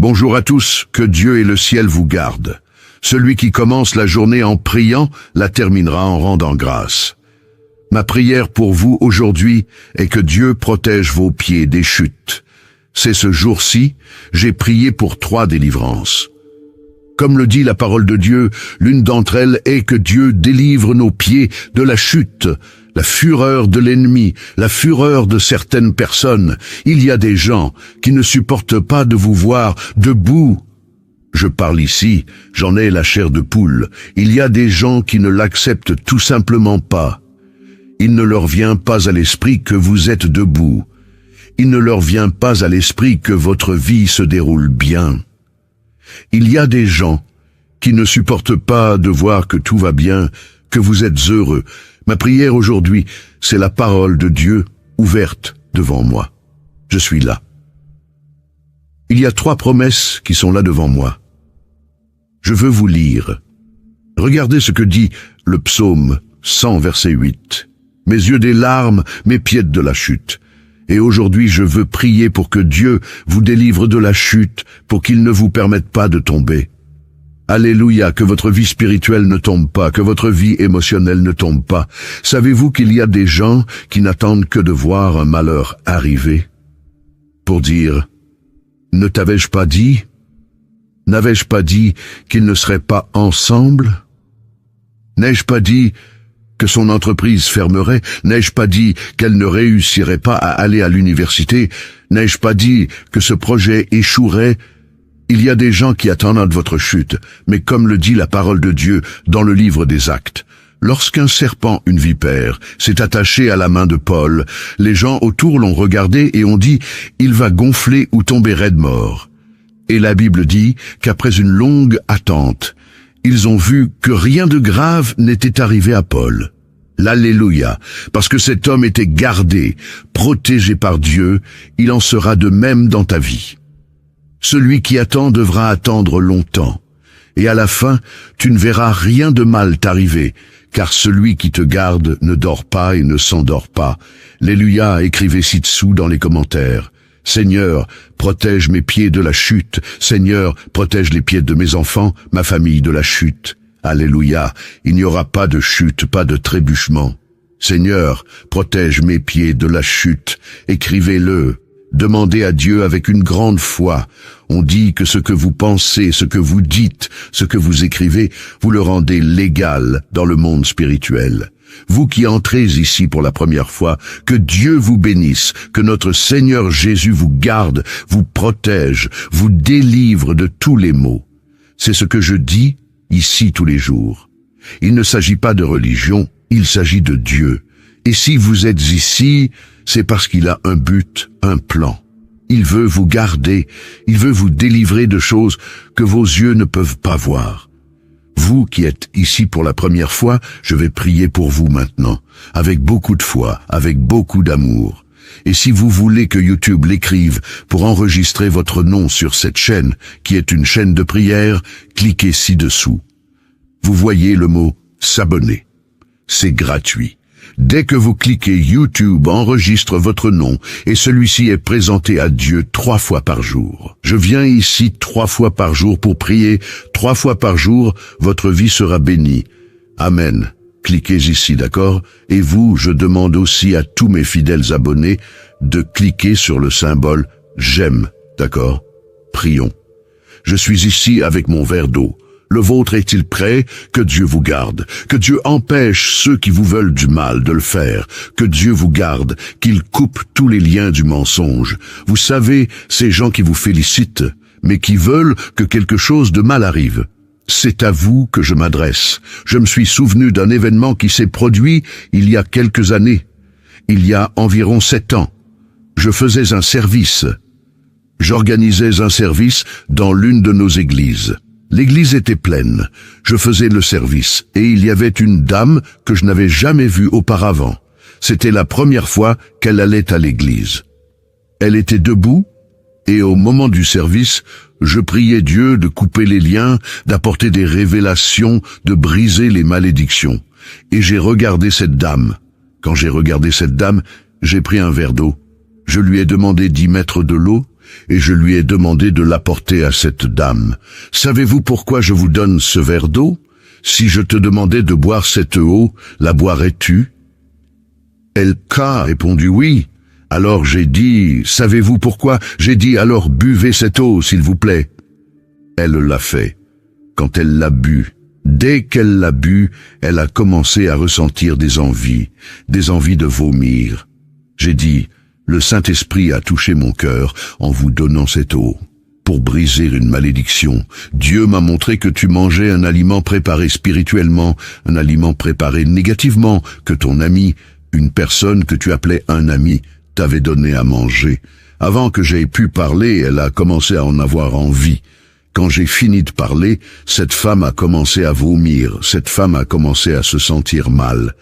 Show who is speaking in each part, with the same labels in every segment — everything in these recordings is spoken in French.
Speaker 1: Bonjour à tous, que Dieu et le ciel vous gardent. Celui qui commence la journée en priant la terminera en rendant grâce. Ma prière pour vous aujourd'hui est que Dieu protège vos pieds des chutes. C'est ce jour-ci, j'ai prié pour 3 délivrances. Comme le dit la parole de Dieu, l'une d'entre elles est que Dieu délivre nos pieds de la chute, la fureur de l'ennemi, la fureur de certaines personnes. Il y a des gens qui ne supportent pas de vous voir debout. Je parle ici, j'en ai la chair de poule. Il y a des gens qui ne l'acceptent tout simplement pas. Il ne leur vient pas à l'esprit que vous êtes debout. Il ne leur vient pas à l'esprit que votre vie se déroule bien. Il y a des gens qui ne supportent pas de voir que tout va bien, que vous êtes heureux. Ma prière aujourd'hui, c'est la parole de Dieu ouverte devant moi. Je suis là. Il y a 3 promesses qui sont là devant moi. Je veux vous lire. Regardez ce que dit le psaume 100, verset 8. Mes yeux des larmes, mes pieds de la chute. Et aujourd'hui, je veux prier pour que Dieu vous délivre de la chute, pour qu'il ne vous permette pas de tomber. Alléluia, que votre vie spirituelle ne tombe pas, que votre vie émotionnelle ne tombe pas. Savez-vous qu'il y a des gens qui n'attendent que de voir un malheur arriver pour dire « Ne t'avais-je pas dit ? N'avais-je pas dit qu'ils ne seraient pas ensemble ? N'ai-je pas dit que son entreprise fermerait? N'ai-je pas dit qu'elle ne réussirait pas à aller à l'université? N'ai-je pas dit que ce projet échouerait? Il y a des gens qui attendent votre chute, mais comme le dit la parole de Dieu dans le livre des Actes, lorsqu'un serpent, une vipère, s'est attaché à la main de Paul, les gens autour l'ont regardé et ont dit « Il va gonfler ou tomber raide mort ». Et la Bible dit qu'après une longue attente, ils ont vu que rien de grave n'était arrivé à Paul. L'Alléluia, parce que cet homme était gardé, protégé par Dieu, il en sera de même dans ta vie. Celui qui attend devra attendre longtemps, et à la fin, tu ne verras rien de mal t'arriver, car celui qui te garde ne dort pas et ne s'endort pas. Alléluia, écrivez ci-dessous dans les commentaires. Seigneur, protège mes pieds de la chute. Seigneur, protège les pieds de mes enfants, ma famille de la chute. Alléluia, il n'y aura pas de chute, pas de trébuchement. Seigneur, protège mes pieds de la chute. Écrivez-le. Demandez à Dieu avec une grande foi. On dit que ce que vous pensez, ce que vous dites, ce que vous écrivez, vous le rendez légal dans le monde spirituel. Vous qui entrez ici pour la première fois, que Dieu vous bénisse, que notre Seigneur Jésus vous garde, vous protège, vous délivre de tous les maux. C'est ce que je dis ici tous les jours. Il ne s'agit pas de religion, il s'agit de Dieu. Et si vous êtes ici, c'est parce qu'il a un but, un plan. Il veut vous garder, il veut vous délivrer de choses que vos yeux ne peuvent pas voir. Vous qui êtes ici pour la première fois, je vais prier pour vous maintenant, avec beaucoup de foi, avec beaucoup d'amour. Et si vous voulez que YouTube l'écrive pour enregistrer votre nom sur cette chaîne, qui est une chaîne de prière, cliquez ci-dessous. Vous voyez le mot « s'abonner ». C'est gratuit. Dès que vous cliquez, YouTube enregistre votre nom et celui-ci est présenté à Dieu 3 fois par jour. Je viens ici 3 fois par jour pour prier. 3 fois par jour, votre vie sera bénie. Amen. Cliquez ici, d'accord? Et vous, je demande aussi à tous mes fidèles abonnés de cliquer sur le symbole « J'aime », d'accord? Prions. Je suis ici avec mon verre d'eau. Le vôtre est-il prêt? Que Dieu vous garde. Que Dieu empêche ceux qui vous veulent du mal de le faire. Que Dieu vous garde, qu'il coupe tous les liens du mensonge. Vous savez, ces gens qui vous félicitent, mais qui veulent que quelque chose de mal arrive. C'est à vous que je m'adresse. Je me suis souvenu d'un événement qui s'est produit il y a quelques années. Il y a environ 7 ans. Je faisais un service. J'organisais un service dans l'une de nos églises. L'église était pleine. Je faisais le service et il y avait une dame que je n'avais jamais vue auparavant. C'était la première fois qu'elle allait à l'église. Elle était debout et au moment du service, je priais Dieu de couper les liens, d'apporter des révélations, de briser les malédictions. Et j'ai regardé cette dame. Quand j'ai regardé cette dame, j'ai pris un verre d'eau. Je lui ai demandé d'y mettre de l'eau et je lui ai demandé de l'apporter à cette dame. Savez-vous pourquoi je vous donne ce verre d'eau? Si je te demandais de boire cette eau, la boirais-tu? Elle a répondu oui. Alors j'ai dit, savez-vous pourquoi? J'ai dit, alors buvez cette eau, s'il vous plaît. Elle l'a fait. Quand elle l'a bu, dès qu'elle l'a bu, elle a commencé à ressentir des envies de vomir. J'ai dit, le Saint-Esprit a touché mon cœur en vous donnant cette eau. Pour briser une malédiction, Dieu m'a montré que tu mangeais un aliment préparé spirituellement, un aliment préparé négativement, que ton ami, une personne que tu appelais un ami, t'avait donné à manger. Avant que j'aie pu parler, elle a commencé à en avoir envie. Quand j'ai fini de parler, cette femme a commencé à vomir, cette femme a commencé à se sentir mal.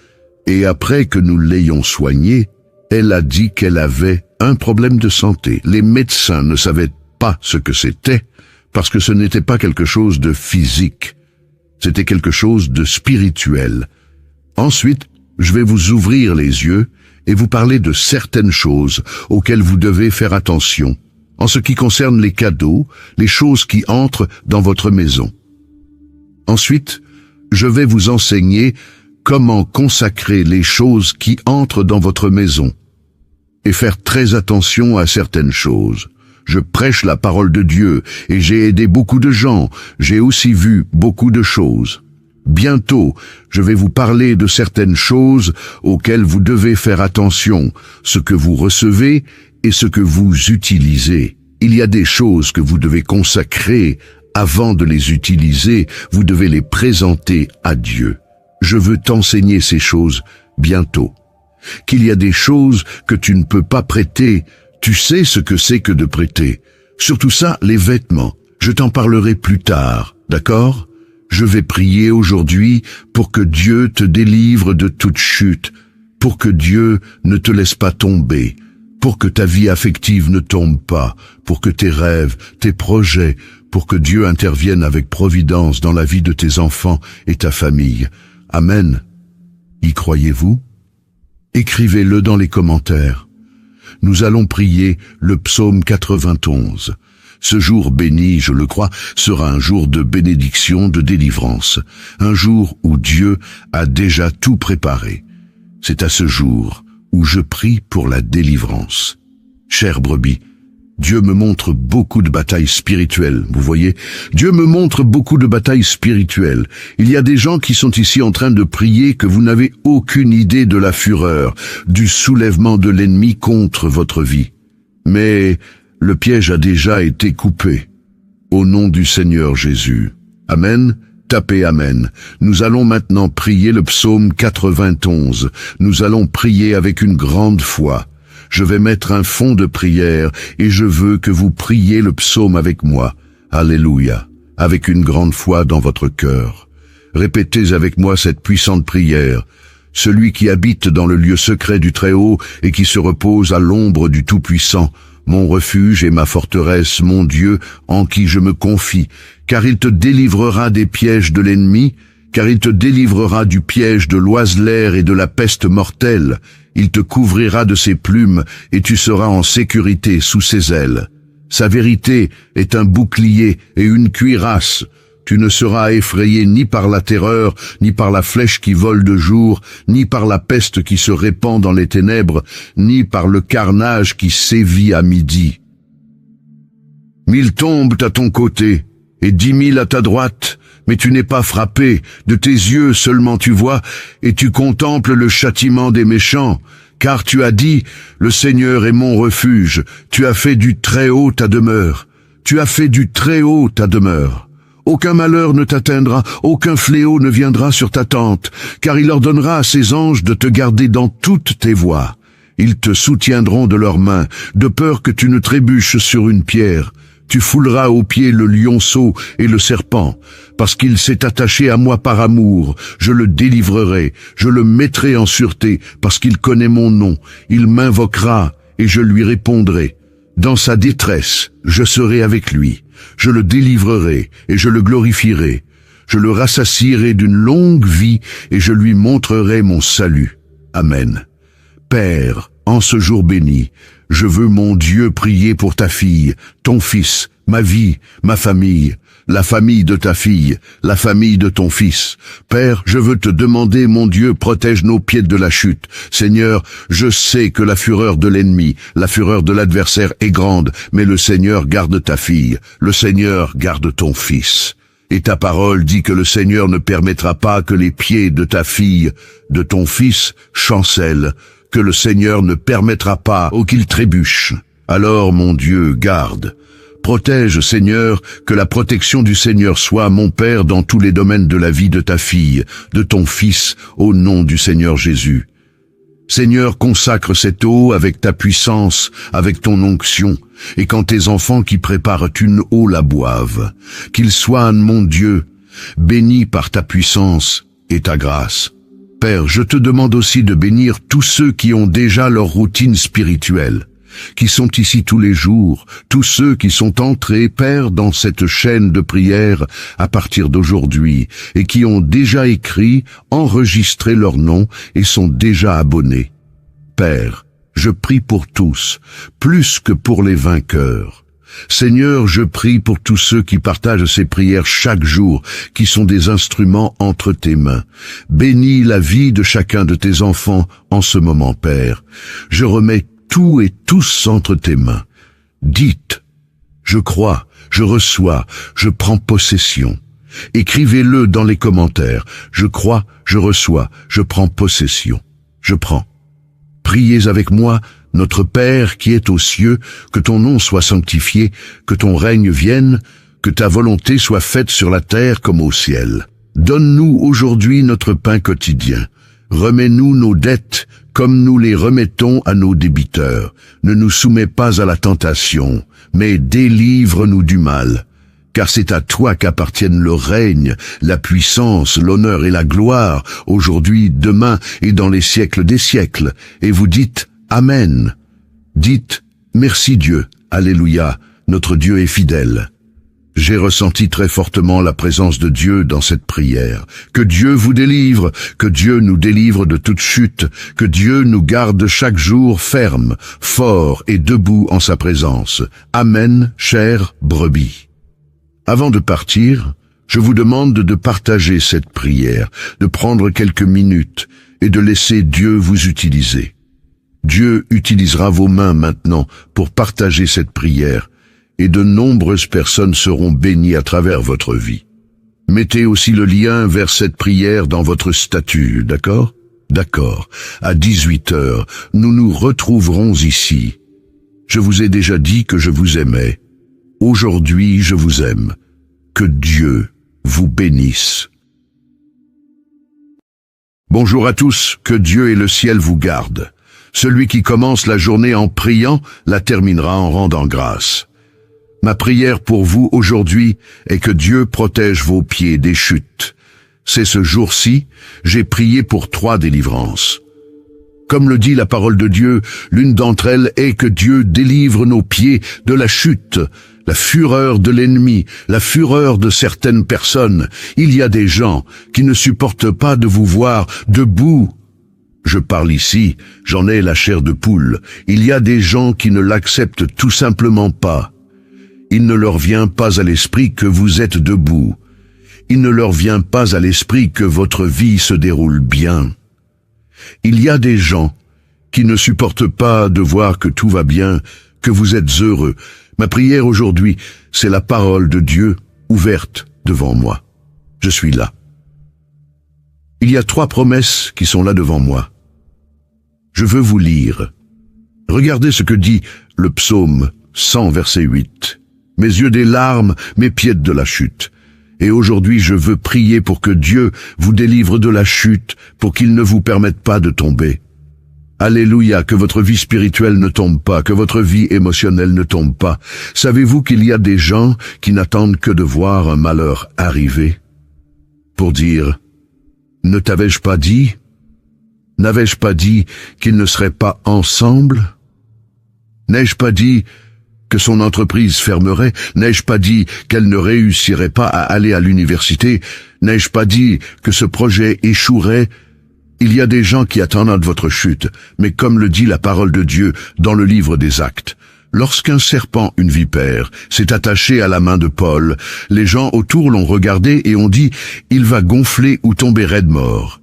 Speaker 1: Et après que nous l'ayons soignée, elle a dit qu'elle avait un problème de santé. Les médecins ne savaient pas ce que c'était, parce que ce n'était pas quelque chose de physique, c'était quelque chose de spirituel. Ensuite, je vais vous ouvrir les yeux et vous parler de certaines choses auxquelles vous devez faire attention, en ce qui concerne les cadeaux, les choses qui entrent dans votre maison. Ensuite, je vais vous enseigner comment consacrer les choses qui entrent dans votre maison et faire très attention à certaines choses. Je prêche la parole de Dieu et j'ai aidé beaucoup de gens. J'ai aussi vu beaucoup de choses. Bientôt, je vais vous parler de certaines choses auxquelles vous devez faire attention, ce que vous recevez et ce que vous utilisez. Il y a des choses que vous devez consacrer avant de les utiliser. Vous devez les présenter à Dieu. Je veux t'enseigner ces choses bientôt. Qu'il y a des choses que tu ne peux pas prêter. Tu sais ce que c'est que de prêter. Surtout ça, les vêtements. Je t'en parlerai plus tard, d'accord? Je vais prier aujourd'hui pour que Dieu te délivre de toute chute, pour que Dieu ne te laisse pas tomber, pour que ta vie affective ne tombe pas, pour que tes rêves, tes projets, pour que Dieu intervienne avec providence dans la vie de tes enfants et ta famille. Amen. Y croyez-vous? Écrivez-le dans les commentaires. Nous allons prier le psaume 91. Ce jour béni, je le crois, sera un jour de bénédiction, de délivrance, un jour où Dieu a déjà tout préparé. C'est à ce jour où je prie pour la délivrance. Chère brebis, Dieu me montre beaucoup de batailles spirituelles, vous voyez. Dieu me montre beaucoup de batailles spirituelles. Il y a des gens qui sont ici en train de prier que vous n'avez aucune idée de la fureur, du soulèvement de l'ennemi contre votre vie. Mais le piège a déjà été coupé. Au nom du Seigneur Jésus. Amen. Tapez Amen. Nous allons maintenant prier le psaume 91. Nous allons prier avec une grande foi. Je vais mettre un fond de prière et je veux que vous priez le psaume avec moi. Alléluia. Avec une grande foi dans votre cœur. Répétez avec moi cette puissante prière. Celui qui habite dans le lieu secret du Très-Haut et qui se repose à l'ombre du Tout-Puissant, mon refuge et ma forteresse, mon Dieu, en qui je me confie, car il te délivrera des pièges de l'ennemi, car il te délivrera du piège de l'oiseleur et de la peste mortelle. Il te couvrira de ses plumes, et tu seras en sécurité sous ses ailes. Sa vérité est un bouclier et une cuirasse. Tu ne seras effrayé ni par la terreur, ni par la flèche qui vole de jour, ni par la peste qui se répand dans les ténèbres, ni par le carnage qui sévit à midi. 1000 tombent à ton côté, et 10 000 à ta droite, mais tu n'es pas frappé, de tes yeux seulement tu vois, et tu contemples le châtiment des méchants, car tu as dit, le Seigneur est mon refuge, tu as fait du Très-Haut ta demeure, tu as fait du Très-Haut ta demeure. Aucun malheur ne t'atteindra, aucun fléau ne viendra sur ta tente, car il ordonnera à ses anges de te garder dans toutes tes voies. Ils te soutiendront de leurs mains, de peur que tu ne trébuches sur une pierre. Tu fouleras aux pieds le lionceau et le serpent, parce qu'il s'est attaché à moi par amour. Je le délivrerai, je le mettrai en sûreté, parce qu'il connaît mon nom. Il m'invoquera, et je lui répondrai. Dans sa détresse, je serai avec lui. Je le délivrerai, et je le glorifierai. Je le rassasierai d'une longue vie, et je lui montrerai mon salut. Amen. Père, en ce jour béni, Je veux, mon Dieu, prier pour ta fille, ton fils, ma vie, ma famille, la famille de ta fille, la famille de ton fils. Père, je veux te demander, mon Dieu, protège nos pieds de la chute. Seigneur, je sais que la fureur de l'ennemi, la fureur de l'adversaire est grande, mais le Seigneur garde ta fille, le Seigneur garde ton fils. Et ta parole dit que le Seigneur ne permettra pas que les pieds de ta fille, de ton fils, chancellent, que le Seigneur ne permettra pas qu'il trébuche. Alors, mon Dieu, garde. Protège, Seigneur, que la protection du Seigneur soit, mon Père, dans tous les domaines de la vie de ta fille, de ton fils, au nom du Seigneur Jésus. Seigneur, consacre cette eau avec ta puissance, avec ton onction, et quand tes enfants qui préparent une eau la boivent, qu'ils soient, mon Dieu, bénis par ta puissance et ta grâce. Père, je te demande aussi de bénir tous ceux qui ont déjà leur routine spirituelle, qui sont ici tous les jours, tous ceux qui sont entrés, Père, dans cette chaîne de prière à partir d'aujourd'hui, et qui ont déjà écrit, enregistré leur nom et sont déjà abonnés. Père, je prie pour tous, plus que pour les vainqueurs. Seigneur, je prie pour tous ceux qui partagent ces prières chaque jour, qui sont des instruments entre tes mains. Bénis la vie de chacun de tes enfants en ce moment, Père. Je remets tout et tous entre tes mains. Dites, je crois, je reçois, je prends possession. Écrivez-le dans les commentaires. Je crois, je reçois, je prends possession. Je prends. Priez avec moi, notre Père qui est aux cieux, que ton nom soit sanctifié, que ton règne vienne, que ta volonté soit faite sur la terre comme au ciel. Donne-nous aujourd'hui notre pain quotidien. Remets-nous nos dettes comme nous les remettons à nos débiteurs. Ne nous soumets pas à la tentation, mais délivre-nous du mal. Car c'est à toi qu'appartiennent le règne, la puissance, l'honneur et la gloire, aujourd'hui, demain et dans les siècles des siècles. Et vous dites Amen. Dites merci Dieu, Alléluia, notre Dieu est fidèle. J'ai ressenti très fortement la présence de Dieu dans cette prière. Que Dieu vous délivre, que Dieu nous délivre de toute chute, que Dieu nous garde chaque jour ferme, fort et debout en sa présence. Amen, chère brebis. Avant de partir, je vous demande de partager cette prière, de prendre quelques minutes et de laisser Dieu vous utiliser. Dieu utilisera vos mains maintenant pour partager cette prière, et de nombreuses personnes seront bénies à travers votre vie. Mettez aussi le lien vers cette prière dans votre statut, d'accord? D'accord. À 18h, nous nous retrouverons ici. Je vous ai déjà dit que je vous aimais. Aujourd'hui, je vous aime. Que Dieu vous bénisse. Bonjour à tous, que Dieu et le ciel vous gardent. Celui qui commence la journée en priant la terminera en rendant grâce. Ma prière pour vous aujourd'hui est que Dieu protège vos pieds des chutes. C'est ce jour-ci, j'ai prié pour 3 délivrances. Comme le dit la parole de Dieu, l'une d'entre elles est que Dieu délivre nos pieds de la chute, la fureur de l'ennemi, la fureur de certaines personnes. Il y a des gens qui ne supportent pas de vous voir debout. Je parle ici, j'en ai la chair de poule. Il y a des gens qui ne l'acceptent tout simplement pas. Il ne leur vient pas à l'esprit que vous êtes debout. Il ne leur vient pas à l'esprit que votre vie se déroule bien. Il y a des gens qui ne supportent pas de voir que tout va bien, que vous êtes heureux. Ma prière aujourd'hui, c'est la parole de Dieu ouverte devant moi. Je suis là. Il y a 3 promesses qui sont là devant moi. Je veux vous lire. Regardez ce que dit le psaume 100, verset 8. Mes yeux des larmes, mes pieds de la chute. Et aujourd'hui, je veux prier pour que Dieu vous délivre de la chute, pour qu'il ne vous permette pas de tomber. Alléluia, que votre vie spirituelle ne tombe pas, que votre vie émotionnelle ne tombe pas. Savez-vous qu'il y a des gens qui n'attendent que de voir un malheur arriver pour dire « Ne t'avais-je pas dit ? N'avais-je pas dit qu'ils ne seraient pas ensemble ? N'ai-je pas dit que son entreprise fermerait? N'ai-je pas dit qu'elle ne réussirait pas à aller à l'université? N'ai-je pas dit que ce projet échouerait? Il y a des gens qui attendent votre chute, mais comme le dit la parole de Dieu dans le livre des Actes, lorsqu'un serpent, une vipère, s'est attaché à la main de Paul, les gens autour l'ont regardé et ont dit « Il va gonfler ou tomber raide mort ».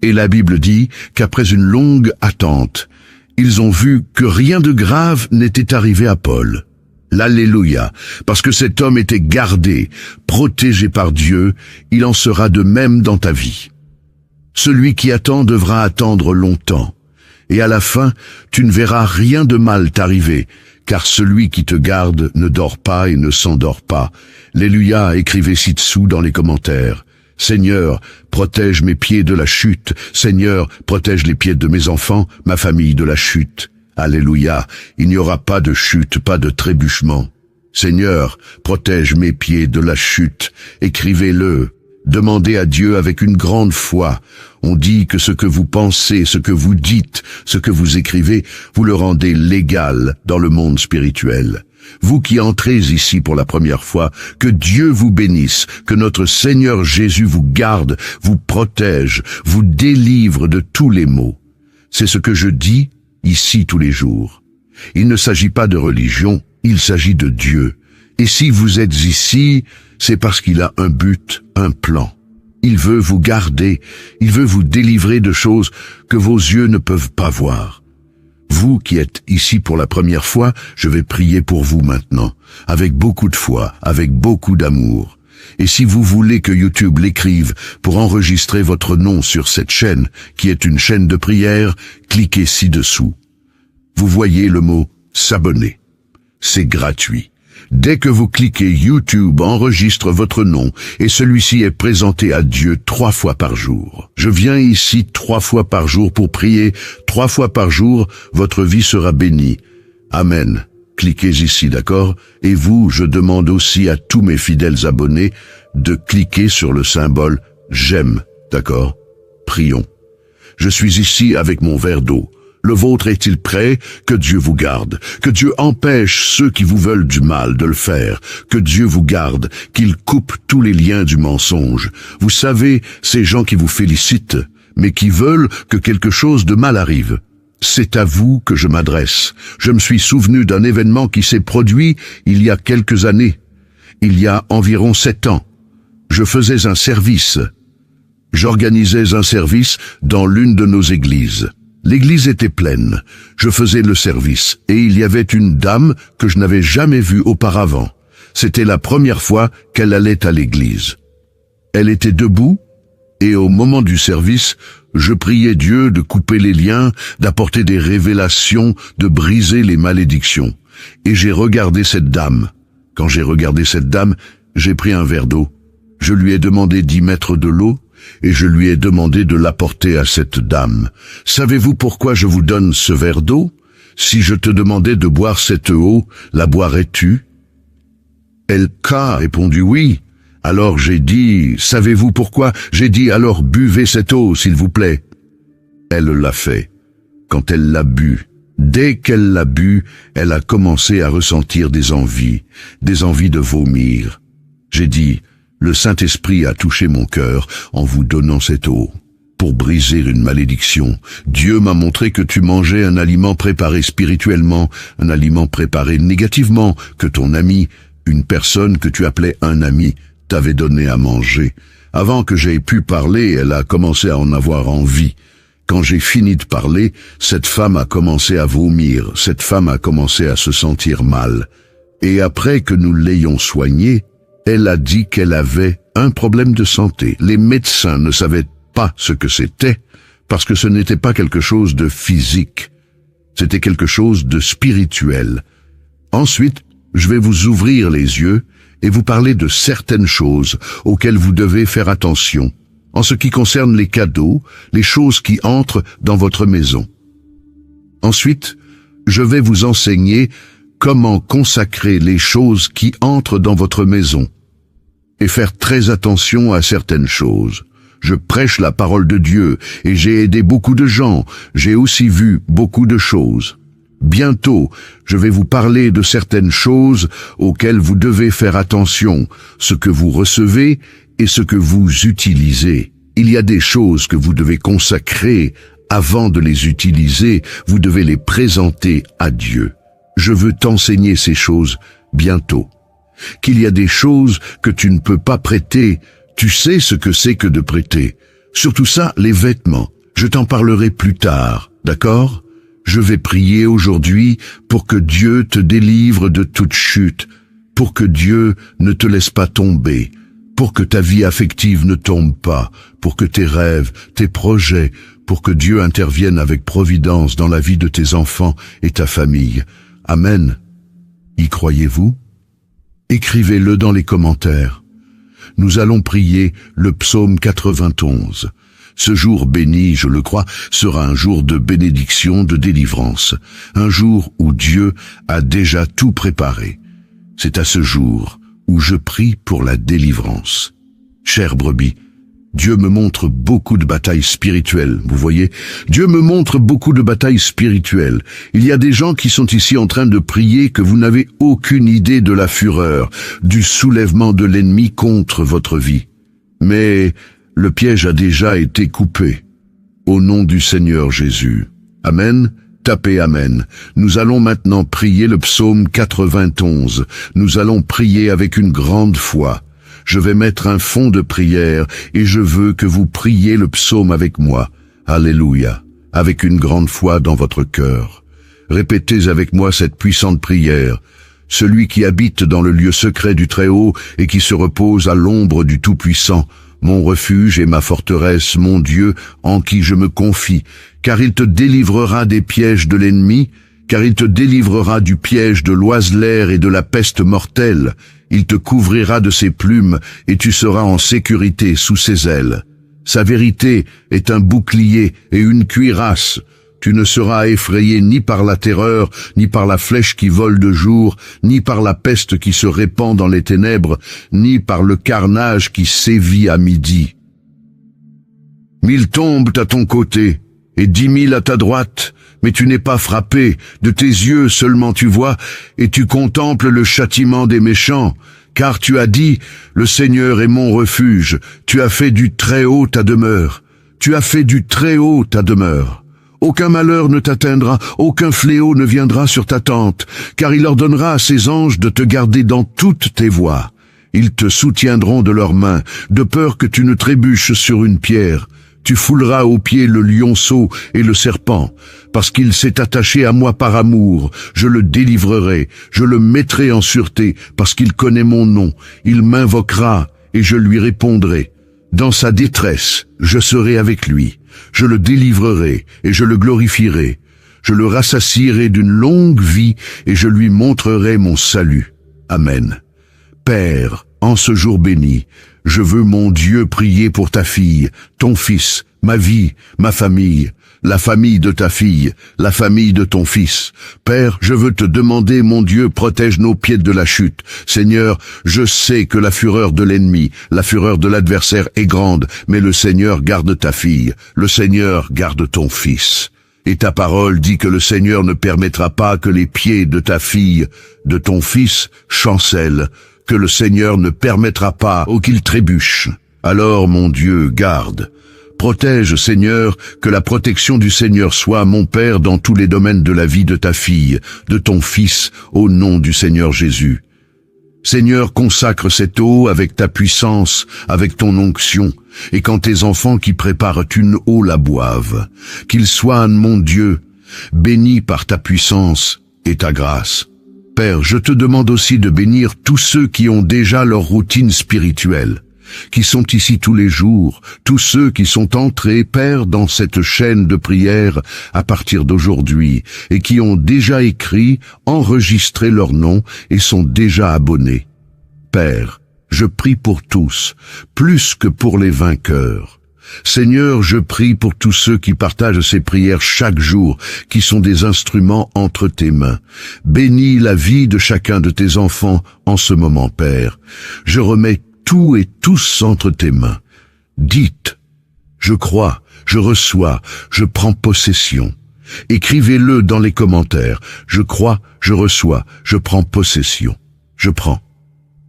Speaker 1: Et la Bible dit qu'après une longue attente, ils ont vu que rien de grave n'était arrivé à Paul. L'Alléluia, parce que cet homme était gardé, protégé par Dieu, il en sera de même dans ta vie. Celui qui attend devra attendre longtemps, et à la fin, tu ne verras rien de mal t'arriver, car celui qui te garde ne dort pas et ne s'endort pas. Alléluia, écrivez ci-dessous dans les commentaires. Seigneur, protège mes pieds de la chute. Seigneur, protège les pieds de mes enfants, ma famille de la chute. Alléluia, il n'y aura pas de chute, pas de trébuchement. Seigneur, protège mes pieds de la chute. Écrivez-le. Demandez à Dieu avec une grande foi. On dit que ce que vous pensez, ce que vous dites, ce que vous écrivez, vous le rendez légal dans le monde spirituel. Vous qui entrez ici pour la première fois, que Dieu vous bénisse, que notre Seigneur Jésus vous garde, vous protège, vous délivre de tous les maux. C'est ce que je dis ici tous les jours. Il ne s'agit pas de religion, il s'agit de Dieu. Et si vous êtes ici, c'est parce qu'il a un but, un plan. Il veut vous garder, il veut vous délivrer de choses que vos yeux ne peuvent pas voir. Vous qui êtes ici pour la première fois, je vais prier pour vous maintenant, avec beaucoup de foi, avec beaucoup d'amour. Et si vous voulez que YouTube l'écrive pour enregistrer votre nom sur cette chaîne, qui est une chaîne de prière, cliquez ci-dessous. Vous voyez le mot « s'abonner ». C'est gratuit. Dès que vous cliquez, YouTube enregistre votre nom et celui-ci est présenté à Dieu 3 fois par jour. Je viens ici 3 fois par jour pour prier. 3 fois par jour, votre vie sera bénie. Amen. Cliquez ici, d'accord? Et vous, je demande aussi à tous mes fidèles abonnés de cliquer sur le symbole « J'aime », d'accord? Prions. Je suis ici avec mon verre d'eau. Le vôtre est-il prêt? Que Dieu vous garde. Que Dieu empêche ceux qui vous veulent du mal de le faire. Que Dieu vous garde, qu'il coupe tous les liens du mensonge. Vous savez, ces gens qui vous félicitent, mais qui veulent que quelque chose de mal arrive. C'est à vous que je m'adresse. Je me suis souvenu d'un événement qui s'est produit il y a quelques années. Il y a environ 7 ans. Je faisais un service. J'organisais un service dans l'une de nos églises. L'église était pleine. Je faisais le service et il y avait une dame que je n'avais jamais vue auparavant. C'était la première fois qu'elle allait à l'église. Elle était debout et au moment du service, je priais Dieu de couper les liens, d'apporter des révélations, de briser les malédictions. Et j'ai regardé cette dame. Quand j'ai regardé cette dame, j'ai pris un verre d'eau. Je lui ai demandé d'y mettre de l'eau et je lui ai demandé de l'apporter à cette dame. Savez-vous pourquoi je vous donne ce verre d'eau? Si je te demandais de boire cette eau, la boirais-tu? Elle a répondu oui. Alors j'ai dit, savez-vous pourquoi? J'ai dit, alors buvez cette eau, s'il vous plaît. Elle l'a fait. Quand elle l'a bu, dès qu'elle l'a bu, elle a commencé à ressentir des envies de vomir. J'ai dit, le Saint-Esprit a touché mon cœur en vous donnant cette eau. Pour briser une malédiction, Dieu m'a montré que tu mangeais un aliment préparé spirituellement, un aliment préparé négativement, que ton ami, une personne que tu appelais un ami, t'avait donné à manger. Avant que j'aie pu parler, elle a commencé à en avoir envie. Quand j'ai fini de parler, cette femme a commencé à vomir, cette femme a commencé à se sentir mal. Et après que nous l'ayons soignée, elle a dit qu'elle avait un problème de santé. Les médecins ne savaient pas ce que c'était, parce que ce n'était pas quelque chose de physique. C'était quelque chose de spirituel. Ensuite, je vais vous ouvrir les yeux et vous parler de certaines choses auxquelles vous devez faire attention, en ce qui concerne les cadeaux, les choses qui entrent dans votre maison. Ensuite, je vais vous enseigner comment consacrer les choses qui entrent dans votre maison et faire très attention à certaines choses. Je prêche la parole de Dieu et j'ai aidé beaucoup de gens. J'ai aussi vu beaucoup de choses. Bientôt, je vais vous parler de certaines choses auxquelles vous devez faire attention, ce que vous recevez et ce que vous utilisez. Il y a des choses que vous devez consacrer avant de les utiliser, vous devez les présenter à Dieu. Je veux t'enseigner ces choses bientôt. Qu'il y a des choses que tu ne peux pas prêter, tu sais ce que c'est que de prêter. Surtout ça, les vêtements. Je t'en parlerai plus tard, d'accord? Je vais prier aujourd'hui pour que Dieu te délivre de toute chute, pour que Dieu ne te laisse pas tomber, pour que ta vie affective ne tombe pas, pour que tes rêves, tes projets, pour que Dieu intervienne avec providence dans la vie de tes enfants et ta famille. Amen. Y croyez-vous? Écrivez-le dans les commentaires. Nous allons prier le psaume 91. Ce jour béni, je le crois, sera un jour de bénédiction, de délivrance, un jour où Dieu a déjà tout préparé. C'est à ce jour où je prie pour la délivrance. Chère brebis, Dieu me montre beaucoup de batailles spirituelles, vous voyez? Dieu me montre beaucoup de batailles spirituelles. Il y a des gens qui sont ici en train de prier que vous n'avez aucune idée de la fureur, du soulèvement de l'ennemi contre votre vie. Mais le piège a déjà été coupé. Au nom du Seigneur Jésus. Amen. Tapez Amen. Nous allons maintenant prier le psaume 91. Nous allons prier avec une grande foi. Je vais mettre un fond de prière et je veux que vous priez le psaume avec moi. Alléluia. Avec une grande foi dans votre cœur. Répétez avec moi cette puissante prière. Celui qui habite dans le lieu secret du Très-Haut et qui se repose à l'ombre du Tout-Puissant, mon refuge et ma forteresse, mon Dieu, en qui je me confie, car il te délivrera des pièges de l'ennemi, car il te délivrera du piège de l'oiseleur et de la peste mortelle. Il te couvrira de ses plumes, et tu seras en sécurité sous ses ailes. Sa vérité est un bouclier et une cuirasse. Tu ne seras effrayé ni par la terreur, ni par la flèche qui vole de jour, ni par la peste qui se répand dans les ténèbres, ni par le carnage qui sévit à midi. 1000 tombent à ton côté, et 10 000 à ta droite, mais tu n'es pas frappé, de tes yeux seulement tu vois, et tu contemples le châtiment des méchants, car tu as dit, le Seigneur est mon refuge, tu as fait du Très-Haut ta demeure, tu as fait du Très-Haut ta demeure. Aucun malheur ne t'atteindra, aucun fléau ne viendra sur ta tente, car il ordonnera à ses anges de te garder dans toutes tes voies. Ils te soutiendront de leurs mains, de peur que tu ne trébuches sur une pierre. Tu fouleras aux pieds le lionceau et le serpent, parce qu'il s'est attaché à moi par amour. Je le délivrerai, je le mettrai en sûreté, parce qu'il connaît mon nom. Il m'invoquera, et je lui répondrai. Dans sa détresse, je serai avec lui. Je le délivrerai, et je le glorifierai. Je le rassasierai d'une longue vie, et je lui montrerai mon salut. Amen. Père, en ce jour béni, je veux, mon Dieu, prier pour ta fille, ton fils, ma vie, ma famille, la famille de ta fille, la famille de ton fils. Père, je veux te demander, mon Dieu, protège nos pieds de la chute. Seigneur, je sais que la fureur de l'ennemi, la fureur de l'adversaire est grande, mais le Seigneur garde ta fille, le Seigneur garde ton fils. Et ta parole dit que le Seigneur ne permettra pas que les pieds de ta fille, de ton fils, chancellent, que le Seigneur ne permettra pas qu'il trébuche. Alors, mon Dieu, garde. Protège, Seigneur, que la protection du Seigneur soit, mon Père, dans tous les domaines de la vie de ta fille, de ton fils, au nom du Seigneur Jésus. Seigneur, consacre cette eau avec ta puissance, avec ton onction, et quand tes enfants qui préparent une eau la boivent, qu'ils soient, mon Dieu, bénis par ta puissance et ta grâce. Père, je te demande aussi de bénir tous ceux qui ont déjà leur routine spirituelle, qui sont ici tous les jours, tous ceux qui sont entrés, Père, dans cette chaîne de prière à partir d'aujourd'hui, et qui ont déjà écrit, enregistré leur nom et sont déjà abonnés. Père, je prie pour tous, plus que pour les vainqueurs. Seigneur, je prie pour tous ceux qui partagent ces prières chaque jour, qui sont des instruments entre tes mains. Bénis la vie de chacun de tes enfants en ce moment, Père. Je remets tout et tous entre tes mains. Dites, je crois, je reçois, je prends possession. Écrivez-le dans les commentaires. Je crois, je reçois, je prends possession. Je prends.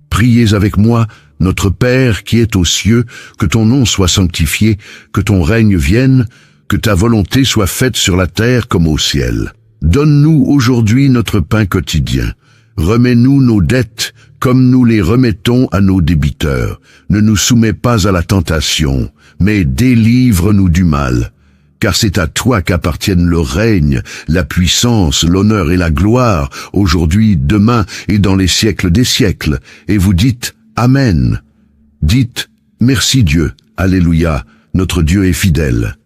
Speaker 1: Priez avec moi, Notre Père qui es aux cieux, que ton nom soit sanctifié, que ton règne vienne, que ta volonté soit faite sur la terre comme au ciel. Donne-nous aujourd'hui notre pain quotidien. Remets-nous nos dettes comme nous les remettons à nos débiteurs. Ne nous soumets pas à la tentation, mais délivre-nous du mal. Car c'est à toi qu'appartiennent le règne, la puissance, l'honneur et la gloire, aujourd'hui, demain et dans les siècles des siècles. Et vous dites Amen. Dites merci Dieu, Alléluia, notre Dieu est fidèle.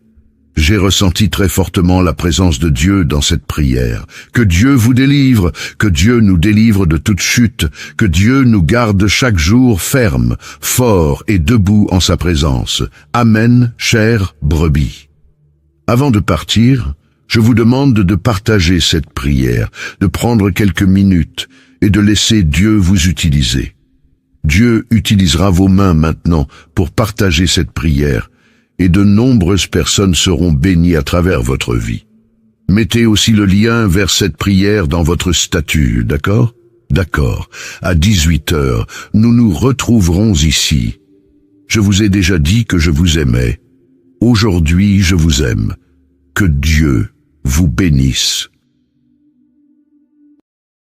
Speaker 1: J'ai ressenti très fortement la présence de Dieu dans cette prière. Que Dieu vous délivre, que Dieu nous délivre de toute chute, que Dieu nous garde chaque jour ferme, fort et debout en sa présence. Amen, chère brebis. Avant de partir, je vous demande de partager cette prière, de prendre quelques minutes et de laisser Dieu vous utiliser. Dieu utilisera vos mains maintenant pour partager cette prière et de nombreuses personnes seront bénies à travers votre vie. Mettez aussi le lien vers cette prière dans votre statut, d'accord? D'accord. À 18h, nous nous retrouverons ici. Je vous ai déjà dit que je vous aimais. Aujourd'hui, je vous aime. Que Dieu vous bénisse.